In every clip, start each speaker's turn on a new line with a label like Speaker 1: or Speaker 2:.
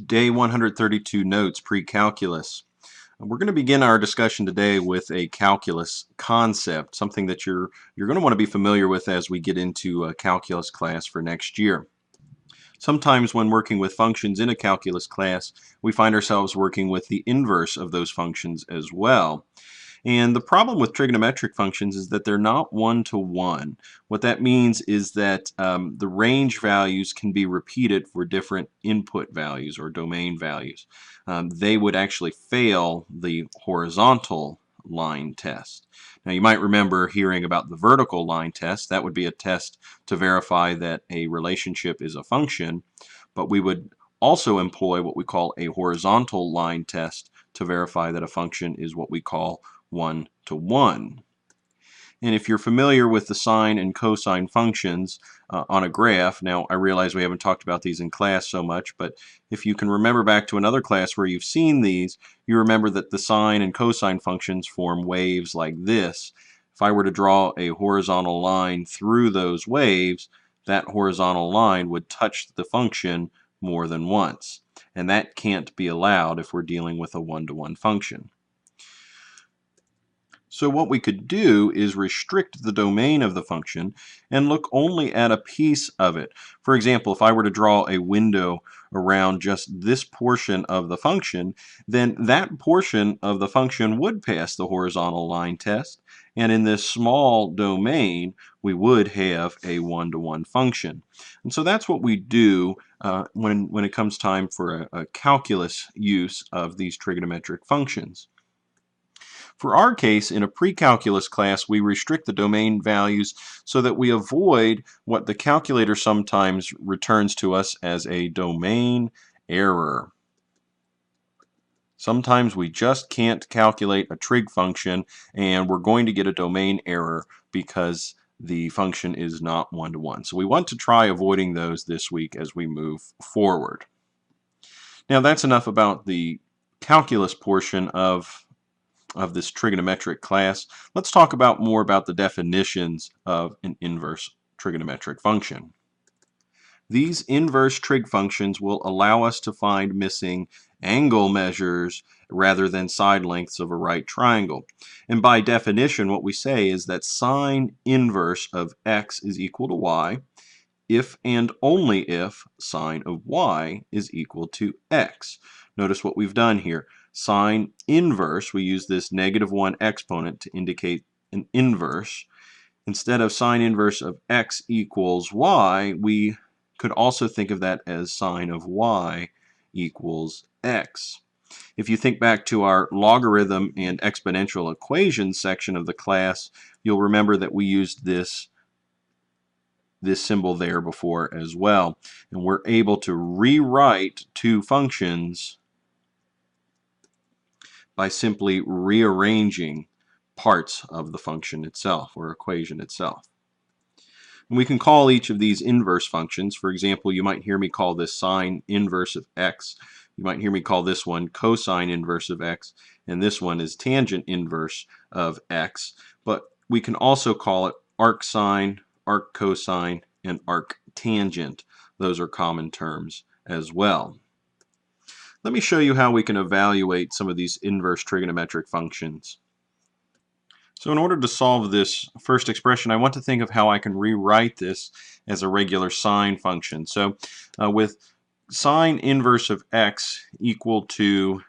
Speaker 1: Day 132 notes pre-calculus. We're going to begin our discussion today with a calculus concept, something that you're going to want to be familiar with as we get into a calculus class for next year. Sometimes when working with functions in a calculus class, we find ourselves working with the inverse of those functions as well. And the problem with trigonometric functions is that they're not one-to-one. What that means is that the range values can be repeated for different input values or domain values. They would actually fail the horizontal line test. Now you might remember hearing about the vertical line test. That would be a test to verify that a relationship is a function, but we would also employ what we call a horizontal line test to verify that a function is what we call one-to-one. And if you're familiar with the sine and cosine functions on a graph, now I realize we haven't talked about these in class so much, but if you can remember back to another class where you've seen these, you remember that the sine and cosine functions form waves like this. If I were to draw a horizontal line through those waves, that horizontal line would touch the function more than once. And that can't be allowed if we're dealing with a one-to-one function. So what we could do is restrict the domain of the function and look only at a piece of it. For example, if I were to draw a window around just this portion of the function, then that portion of the function would pass the horizontal line test, and in this small domain we would have a one-to-one function. And so that's what we do when it comes time for a calculus use of these trigonometric functions. For our case, in a pre-calculus class, we restrict the domain values so that we avoid what the calculator sometimes returns to us as a domain error. Sometimes we just can't calculate a trig function and we're going to get a domain error because the function is not one-to-one. So we want to try avoiding those this week as we move forward. Now that's enough about the calculus portion of this trigonometric class. Let's talk more about the definitions of an inverse trigonometric function. These inverse trig functions will allow us to find missing angle measures rather than side lengths of a right triangle. And by definition, what we say is that sine inverse of x is equal to y if and only if sine of y is equal to x. Notice what we've done here. Sine inverse, we use this -1 exponent to indicate an inverse. Instead of sine inverse of x equals y, we could also think of that as sine of y equals x. If you think back to our logarithm and exponential equations section of the class, you'll remember that we used this symbol there before as well. And we're able to rewrite two functions by simply rearranging parts of the function itself or equation itself. And we can call each of these inverse functions. For example, you might hear me call this sine inverse of x. You might hear me call this one cosine inverse of x, and this one is tangent inverse of x. But we can also call it arcsine, arccosine, and arctangent. Those are common terms as well. Let me show you how we can evaluate some of these inverse trigonometric functions. So in order to solve this first expression, I want to think of how I can rewrite this as a regular sine function. So with sine inverse of x equal to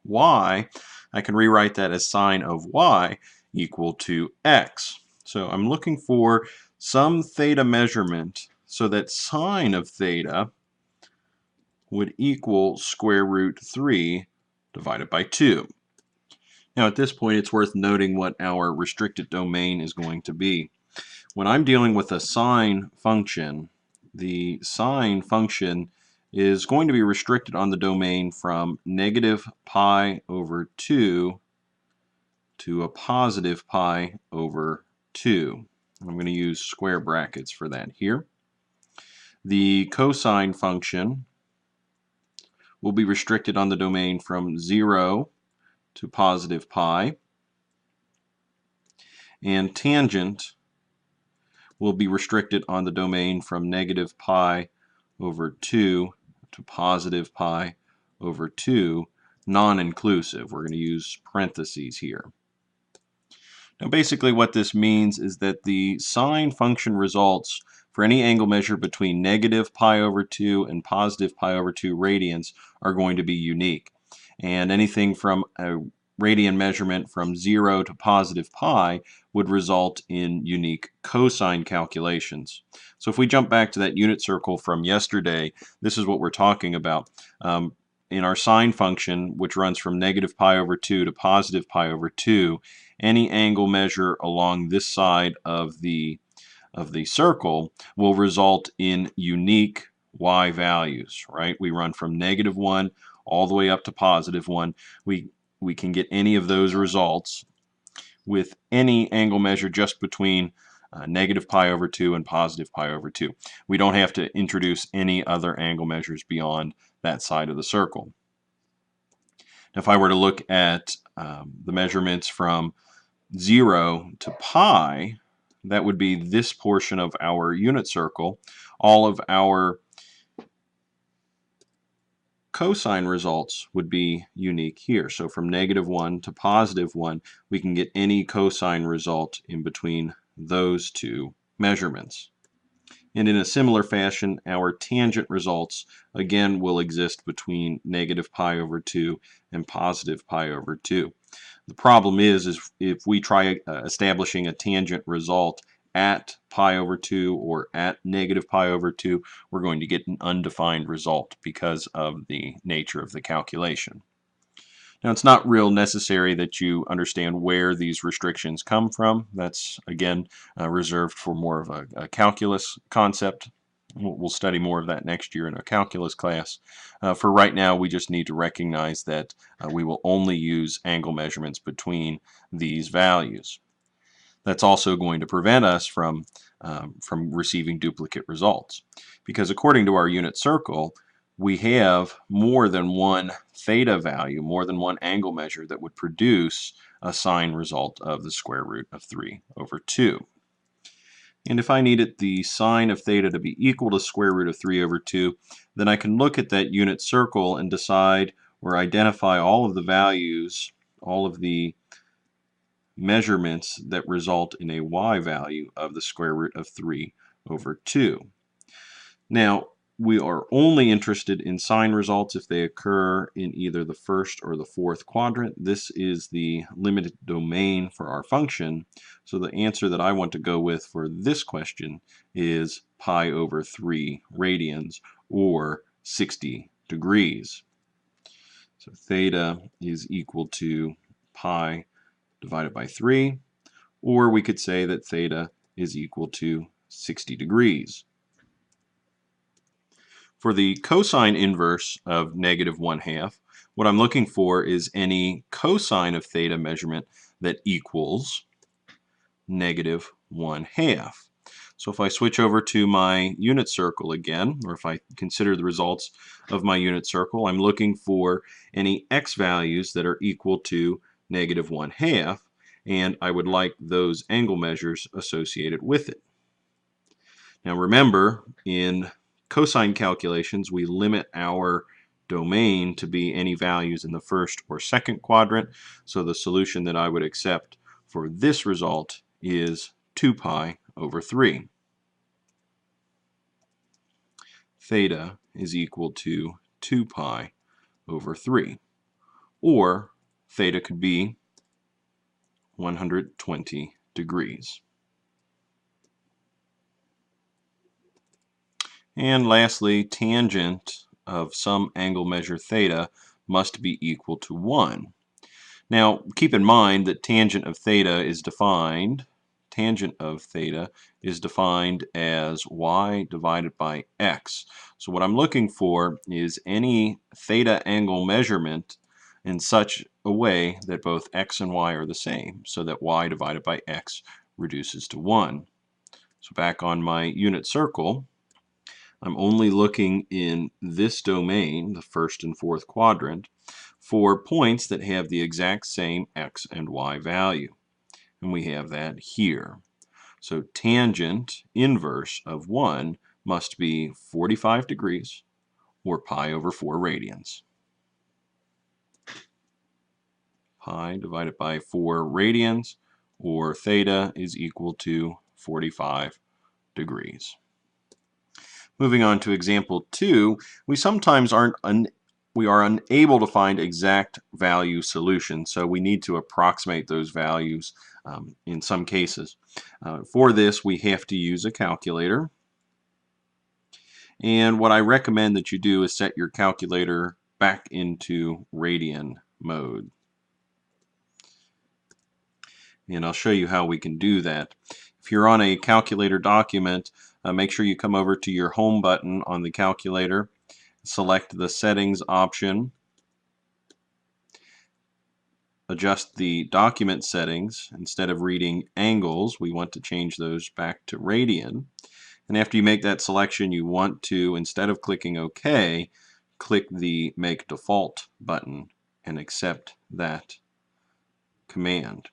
Speaker 1: y, I can rewrite that as sine of y equal to x. So I'm looking for some theta measurement so that sine of theta would equal square root 3 divided by 2. Now at this point it's worth noting what our restricted domain is going to be. When I'm dealing with a sine function, the sine function is going to be restricted on the domain from -pi over 2 to a positive pi over 2. I'm going to use square brackets for that here. The cosine function will be restricted on the domain from 0 to positive pi, and tangent will be restricted on the domain from -pi over 2 to positive pi over 2 non-inclusive. We're going to use parentheses here. Now basically what this means is that the sine function results for any angle measure between negative pi over 2 and positive pi over 2 radians are going to be unique. And anything from a radian measurement from 0 to positive pi would result in unique cosine calculations. So if we jump back to that unit circle from yesterday, this is what we're talking about. In our sine function, which runs from negative pi over 2 to positive pi over 2, any angle measure along this side of the circle will result in unique y values, right? We run from negative 1 all the way up to positive 1. We can get any of those results with any angle measure just between negative pi over 2 and positive pi over 2. We don't have to introduce any other angle measures beyond that side of the circle. Now, if I were to look at the measurements from 0 to pi, that would be this portion of our unit circle. All of our cosine results would be unique here. So from negative 1 to positive 1, we can get any cosine result in between those two measurements. And in a similar fashion, our tangent results again will exist between negative pi over 2 and positive pi over 2. The problem is if we try establishing a tangent result at pi over 2 or at negative pi over 2, we're going to get an undefined result because of the nature of the calculation. Now, it's not real necessary that you understand where these restrictions come from. That's, again, reserved for more of a calculus concept. We'll study more of that next year in a calculus class. For right now, we just need to recognize that we will only use angle measurements between these values. That's also going to prevent us from receiving duplicate results. Because according to our unit circle, we have more than one theta value, more than one angle measure that would produce a sine result of the square root of 3 over 2. And if I needed the sine of theta to be equal to square root of 3 over 2, then I can look at that unit circle and decide or identify all of the values, all of the measurements that result in a y value of the square root of 3 over 2. Now, we are only interested in sine results if they occur in either the first or the fourth quadrant. This is the limited domain for our function. So the answer that I want to go with for this question is pi over 3 radians, or 60 degrees. So theta is equal to pi divided by 3, or we could say that theta is equal to 60 degrees. For the cosine inverse of negative 1/2, what I'm looking for is any cosine of theta measurement that equals negative 1/2. So if I switch over to my unit circle again, or if I consider the results of my unit circle, I'm looking for any x values that are equal to negative 1/2, and I would like those angle measures associated with it. Now remember, in cosine calculations, we limit our domain to be any values in the first or second quadrant, so the solution that I would accept for this result is 2 pi over 3. Theta is equal to 2 pi over 3, or theta could be 120 degrees. And lastly, tangent of some angle measure theta must be equal to 1. Now, keep in mind that tangent of theta is defined as y divided by x. So what I'm looking for is any theta angle measurement in such a way that both x and y are the same, so that y divided by x reduces to 1. So back on my unit circle, I'm only looking in this domain, the first and fourth quadrant, for points that have the exact same x and y value. And we have that here. So tangent inverse of 1 must be 45 degrees, or pi over 4 radians. pi divided by 4 radians, or theta is equal to 45 degrees. Moving on to example 2, we sometimes are unable to find exact value solutions, so we need to approximate those values in some cases. For this, we have to use a calculator. And what I recommend that you do is set your calculator back into radian mode. And I'll show you how we can do that. If you're on a calculator document, make sure you come over to your home button on the calculator, select the settings option, adjust the document settings. Instead of reading angles, we want to change those back to radian. And after you make that selection, you want to, instead of clicking OK, click the Make Default button and accept that command.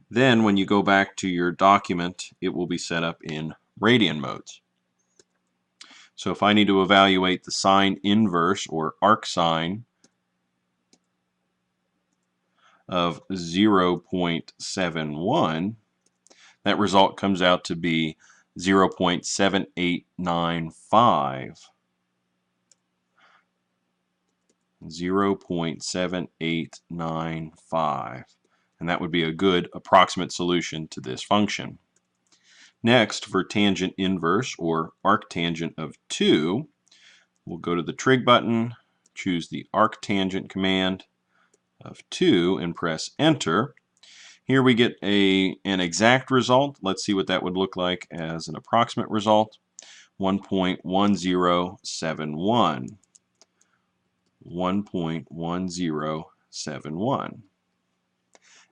Speaker 1: Then when you go back to your document, it will be set up in radian modes. So if I need to evaluate the sine inverse or arcsine of 0.71, that result comes out to be 0.7895. 0.7895. And that would be a good approximate solution to this function. Next, for tangent inverse or arctangent of 2, we'll go to the trig button, choose the arctangent command of 2, and press enter. Here we get an exact result. Let's see what that would look like as an approximate result. 1.1071. 1.1071.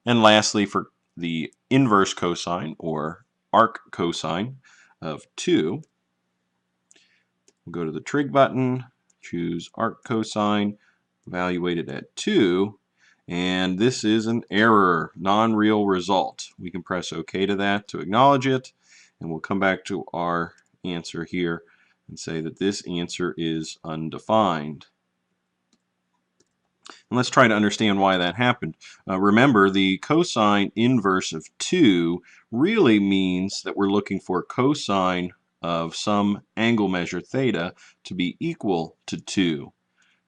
Speaker 1: And lastly, for the inverse cosine or arc cosine of 2, we'll go to the trig button, choose arc cosine, evaluate it at 2, and this is an error, non-real result. We can press OK to that to acknowledge it, and we'll come back to our answer here and say that this answer is undefined. And let's try to understand why that happened. Remember, the cosine inverse of 2 really means that we're looking for cosine of some angle measure theta to be equal to 2.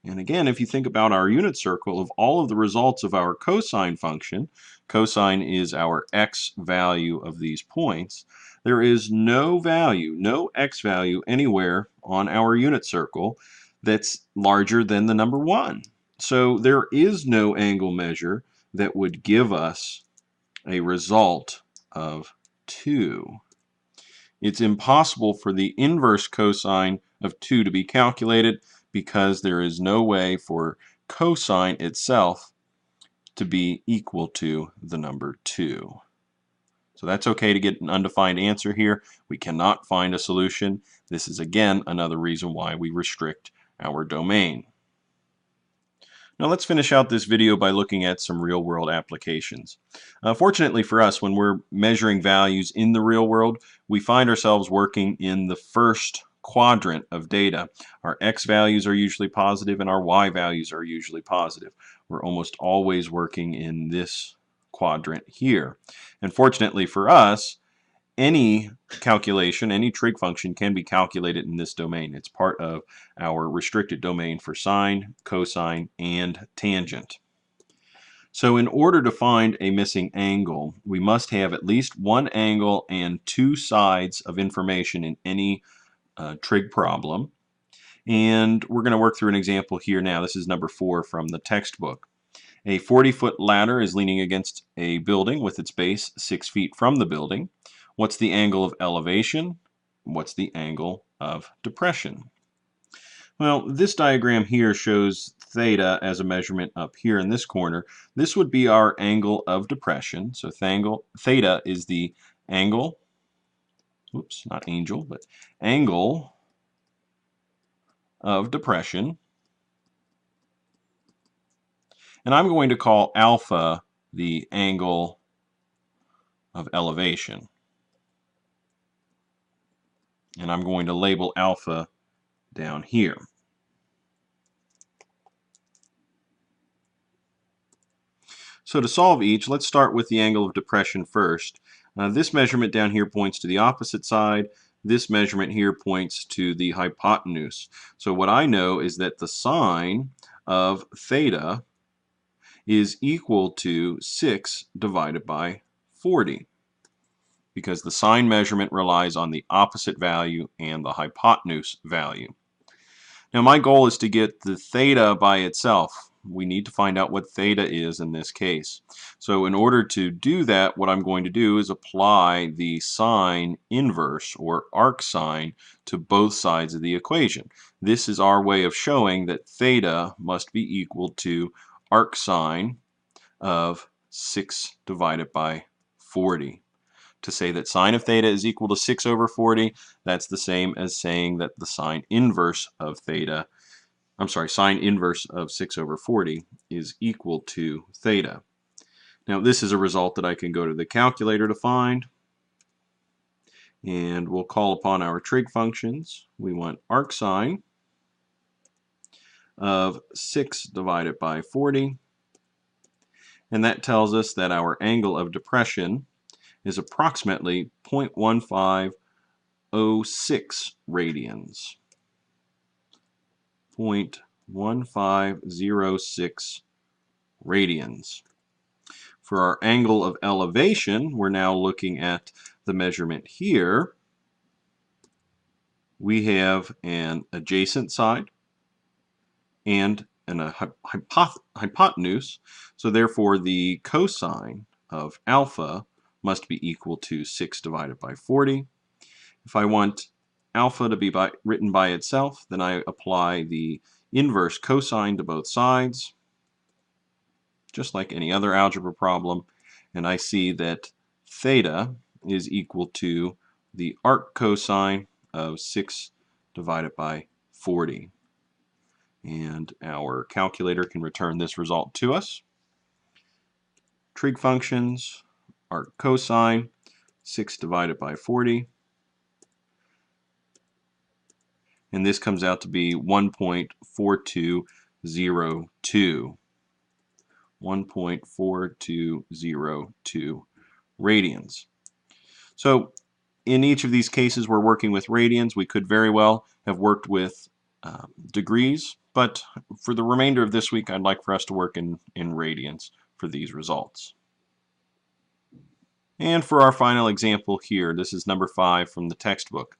Speaker 1: And again, if you think about our unit circle of all of the results of our cosine function, cosine is our x value of these points, there is no value, no x value anywhere on our unit circle that's larger than the number 1. So there is no angle measure that would give us a result of 2. It's impossible for the inverse cosine of 2 to be calculated because there is no way for cosine itself to be equal to the number 2. So that's okay to get an undefined answer here. We cannot find a solution. This is again another reason why we restrict our domain. Now let's finish out this video by looking at some real-world applications. Fortunately for us, when we're measuring values in the real world, we find ourselves working in the first quadrant of data. Our x values are usually positive and our y values are usually positive. We're almost always working in this quadrant here. And fortunately for us, any calculation, any trig function can be calculated in this domain. It's part of our restricted domain for sine, cosine, and tangent. So in order to find a missing angle, we must have at least one angle and two sides of information in any trig problem. And we're going to work through an example here now. This is number 4 from the textbook. A 40-foot ladder is leaning against a building with its base 6 feet from the building. What's the angle of elevation? What's the angle of depression? Well, this diagram here shows theta as a measurement up here in this corner. This would be our angle of depression. So theta is the angle, oops, not angel, but angle of depression. And I'm going to call alpha the angle of elevation. And I'm going to label alpha down here. So to solve each, let's start with the angle of depression first. This measurement down here points to the opposite side. This measurement here points to the hypotenuse. So what I know is that the sine of theta is equal to 6 divided by 40, because the sine measurement relies on the opposite value and the hypotenuse value. Now my goal is to get the theta by itself. We need to find out what theta is in this case. So in order to do that, what I'm going to do is apply the sine inverse or arc sine to both sides of the equation. This is our way of showing that theta must be equal to arc sine of 6 divided by 40. To say that sine of theta is equal to 6 over 40, that's the same as saying that the sine inverse of theta, sine inverse of 6 over 40 is equal to theta. Now this is a result that I can go to the calculator to find, and we'll call upon our trig functions. We want arc sine of 6 divided by 40, and that tells us that our angle of depression is approximately 0.1506 radians. 0.1506 radians. For our angle of elevation, we're now looking at the measurement here. We have an adjacent side and a hypotenuse, so therefore the cosine of alpha must be equal to 6 divided by 40. If I want alpha to be written by itself, then I apply the inverse cosine to both sides, just like any other algebra problem, and I see that theta is equal to the arc cosine of 6 divided by 40. And our calculator can return this result to us. Trig functions, arc cosine, 6 divided by 40. And this comes out to be 1.4202. 1.4202 radians. So in each of these cases we're working with radians. We could very well have worked with degrees, but for the remainder of this week I'd like for us to work in radians for these results. And for our final example here, this is number 5 from the textbook.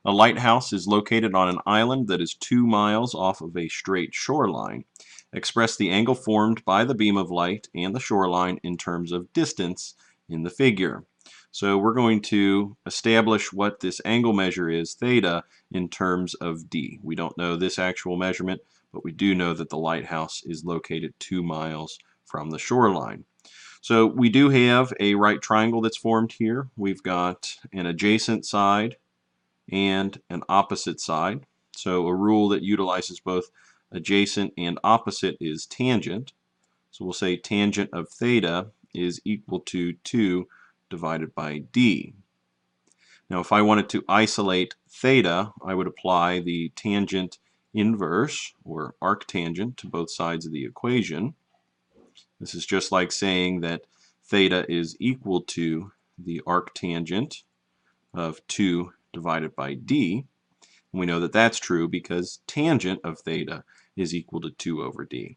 Speaker 1: A lighthouse is located on an island that is 2 miles off of a straight shoreline. Express the angle formed by the beam of light and the shoreline in terms of distance in the figure. So we're going to establish what this angle measure is, theta, in terms of d. We don't know this actual measurement, but we do know that the lighthouse is located 2 miles from the shoreline. So we do have a right triangle that's formed here. We've got an adjacent side and an opposite side. So a rule that utilizes both adjacent and opposite is tangent. So we'll say tangent of theta is equal to 2 divided by d. Now if I wanted to isolate theta, I would apply the tangent inverse or arctangent to both sides of the equation. This is just like saying that theta is equal to the arctangent of 2 divided by d. And we know that that's true because tangent of theta is equal to 2 over d.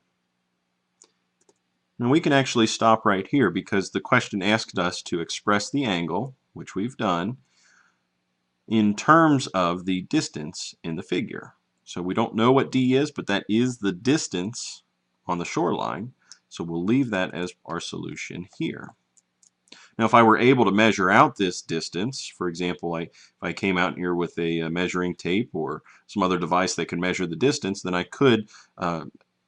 Speaker 1: Now we can actually stop right here because the question asked us to express the angle, which we've done, in terms of the distance in the figure. So we don't know what d is, but that is the distance on the shoreline. So we'll leave that as our solution here. Now if I were able to measure out this distance, for example, if I came out here with a measuring tape or some other device that could measure the distance, then I could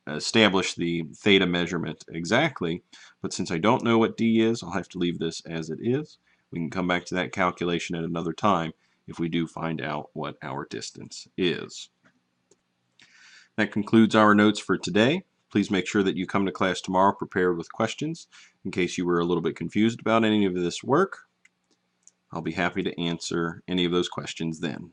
Speaker 1: establish the theta measurement exactly. But since I don't know what d is, I'll have to leave this as it is. We can come back to that calculation at another time if we do find out what our distance is. That concludes our notes for today. Please make sure that you come to class tomorrow prepared with questions in case you were a little bit confused about any of this work. I'll be happy to answer any of those questions then.